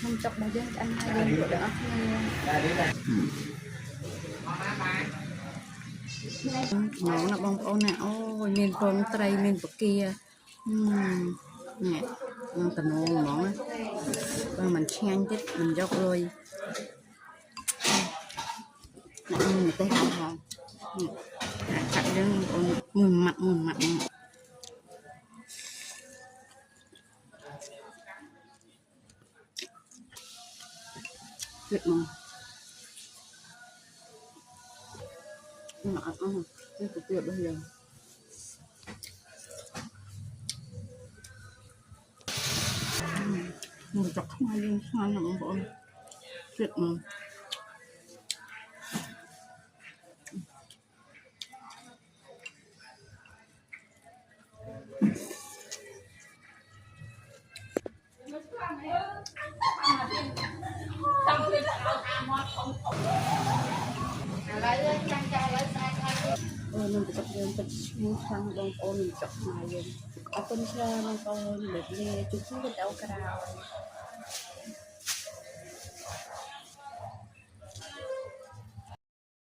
không chọc bao giờ ăn hai đêm đỡ nó là bông ô nè ôi miền con tây miền bắc kia nè tận ngon món á mình chan chết mình dốc rồi mình tay hào hào chặt lên mùi mặn tuyệt mà cái tuyệt bây giờ mình chọc không ai liên xoan làm bộ tuyệt mà mình chọc lên chọc xuống sang bông ô mình chọc mai lên ở bên xa bông ô để nghe chút chút cái đau cào